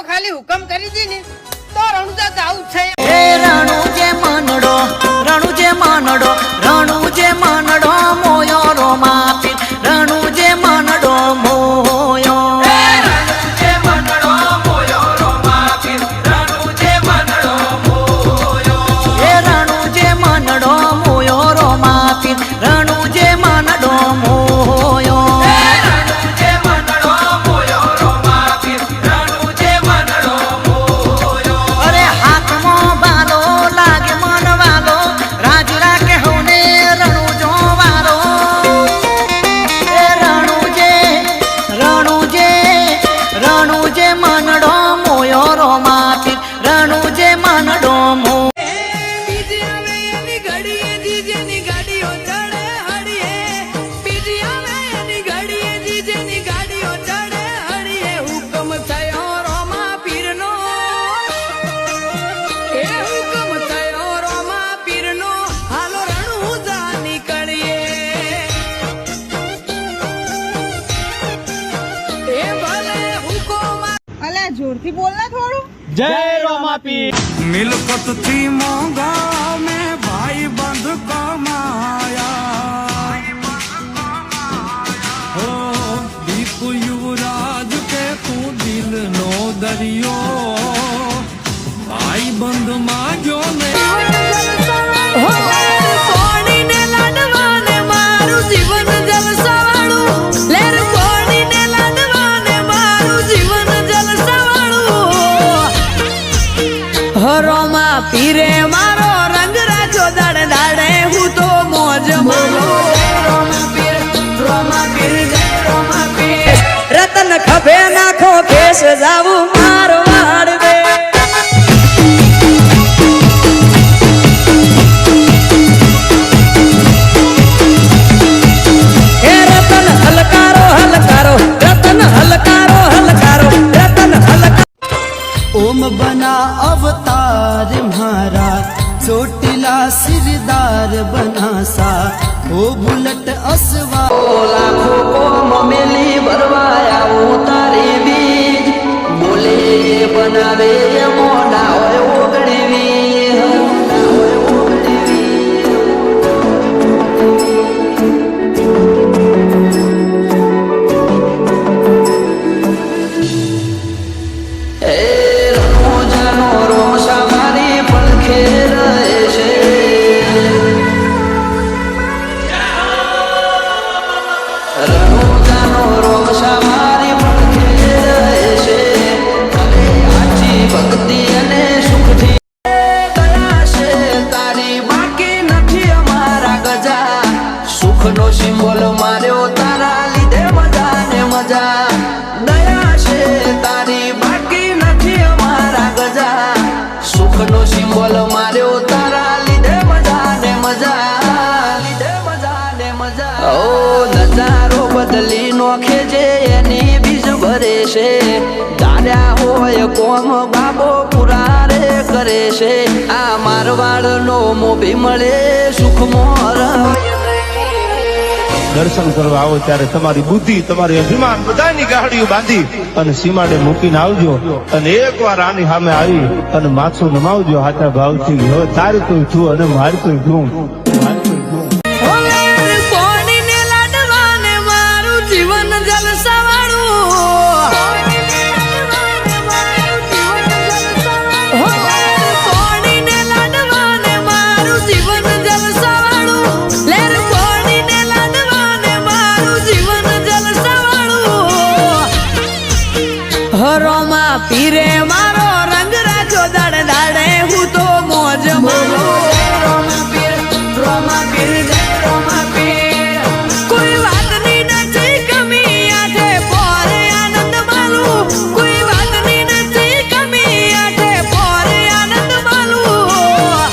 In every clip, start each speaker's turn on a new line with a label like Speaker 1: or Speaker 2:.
Speaker 1: ખાલી હુકમ કરી દી ને તો રણુજા જાવું છે
Speaker 2: એ રણુજે મનડો રણુજે મનડો રણુજે મનડો મોયો રોમાપી રણુજે મનડો મોયો
Speaker 3: રણુજે મનડો મોયો રોમાપી રણુજે મનડો મોયો
Speaker 2: એ રણુજે મનડો મોયો રોમાપી રણુજે મનડો મોયો
Speaker 3: રણુજે મનડો મોયો રોમાપી રણુજે મનડો મોયો
Speaker 2: અરે હાથમાં બાલો લાગે મનવાલો રાજ રાખે હોને રણુજો વારો એ રણુજે રણુજે રણુજે મનડો મોયો રોમાપી રણુજે મનડો મો
Speaker 1: અલે જોરથી બોલ ને થોડું
Speaker 4: જય રોમાપી
Speaker 5: मिलकत थी मोंगा में भाई बंध कमाया हो दीप युवराज के तू दिल नो दरियो भाई बंध मांग्यो ने
Speaker 2: રોમા પીરે મારો રંગ રાજો દાડે દાડે હું તો મોજ રોમા પીર રતન ખભે નાખો કેસ જાવું મારો વાડવે હે રતન હલકારો હલકારો રતન હલકારો હલકારો રતન હલકારો ओम बना अवतार महाराज चोटिला सिरदार बना सा ओ बुलट असवा लाखों को ममेली भरवाया उतारी बीज बोले बनावे मोड़ा ओए ओगड़वी નો સિમ્બોલ માર્યો તારા લીધે મજા ને મજા દયા છે તારી બાકી નથી અમારા ગજા સુખનો સિમ્બોલ માર્યો તારા લીધે મજા ને મજા ઓ નજારો બદલી નોખે જે એની બીજ ભરે છે દાડ્યા હોય કોમ બાબો પુરા રે કરે છે આ મારવાડ નો મોભી મળે સુખ મોર
Speaker 4: દર્શન કરવા આવો ત્યારે તમારી બુદ્ધિ તમારી અભિમાન બધાની ગાડીઓ બાંધી અને સીમાડે મૂકીને આવજો અને એકવાર આની સામે આવી અને માથું નમાવજો હાથા ભાવથી હવે તારી કોઈ છું અને મારી કોઈ છું
Speaker 2: જીવન રોમા પીરે મારો રંગ રાજો દાડે દાડે હું તો મોજ રોમા પીર જય રોમા પીર કોઈ વાતની નથી કમી આઠે પોરે આનંદ માલું કોઈ વાતની નથી કમી આઠે પોરે આનંદ માલું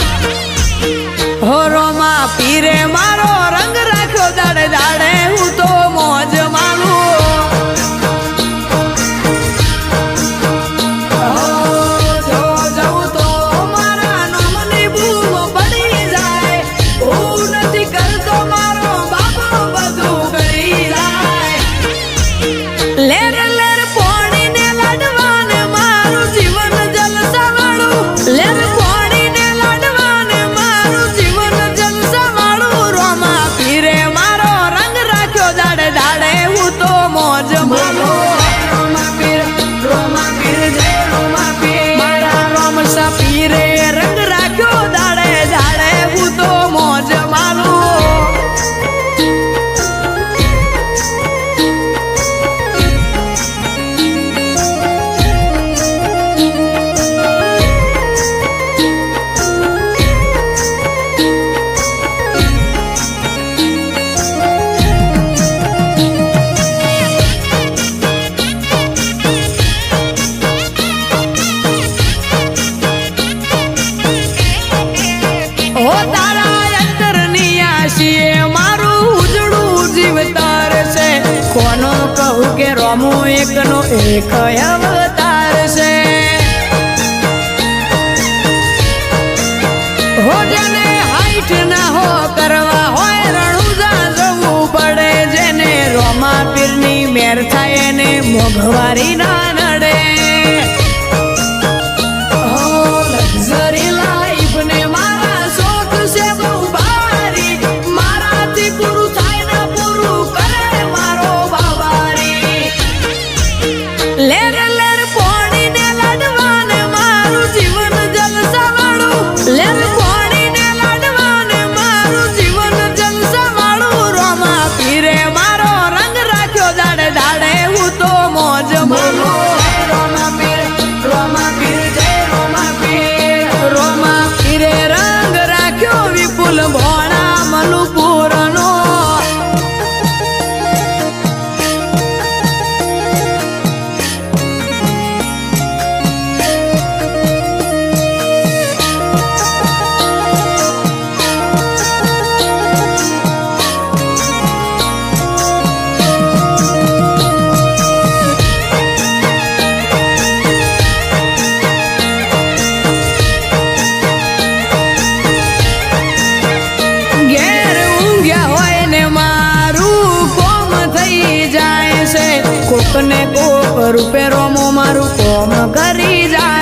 Speaker 2: હો રોમા પીરે મારો રંગ રાખ્યો દાડે દાડે હું તો મોજ માલું
Speaker 6: રોમો એકનો એક અવતાર છે હો જેને હાઈટ ના હો કરવા હોય રણુજા જવું પડે જેને રોમા પીરની મેર થાય એને મોંઘવારી ના નડે લક્ઝરી લાઈફ ને મારા શોખ છે બહુ ભારી મારાથી પૂરું થાય ને પૂરું કરે મારો બાબારી લેર લેર પોણી ને લડવા ને મારું જીવન જલસા વાળું લેર પોણી ને લડવા ને મારું જીવન જલસા વાળું રોમા પીરે મારો રંગ રાખ્યો દાડે દાડે હું તો મોજ માનું રોમા પીર જય રોમા પીરે રંગ રાખ્યો વિપુલ ભોળા મલુપુરનો ઘેર ઊંઘ્યા હોય ને મારું કોમ થઈ જાય છે કોક ને કોક રૂપે રોમો મારું કોમ કરી જાય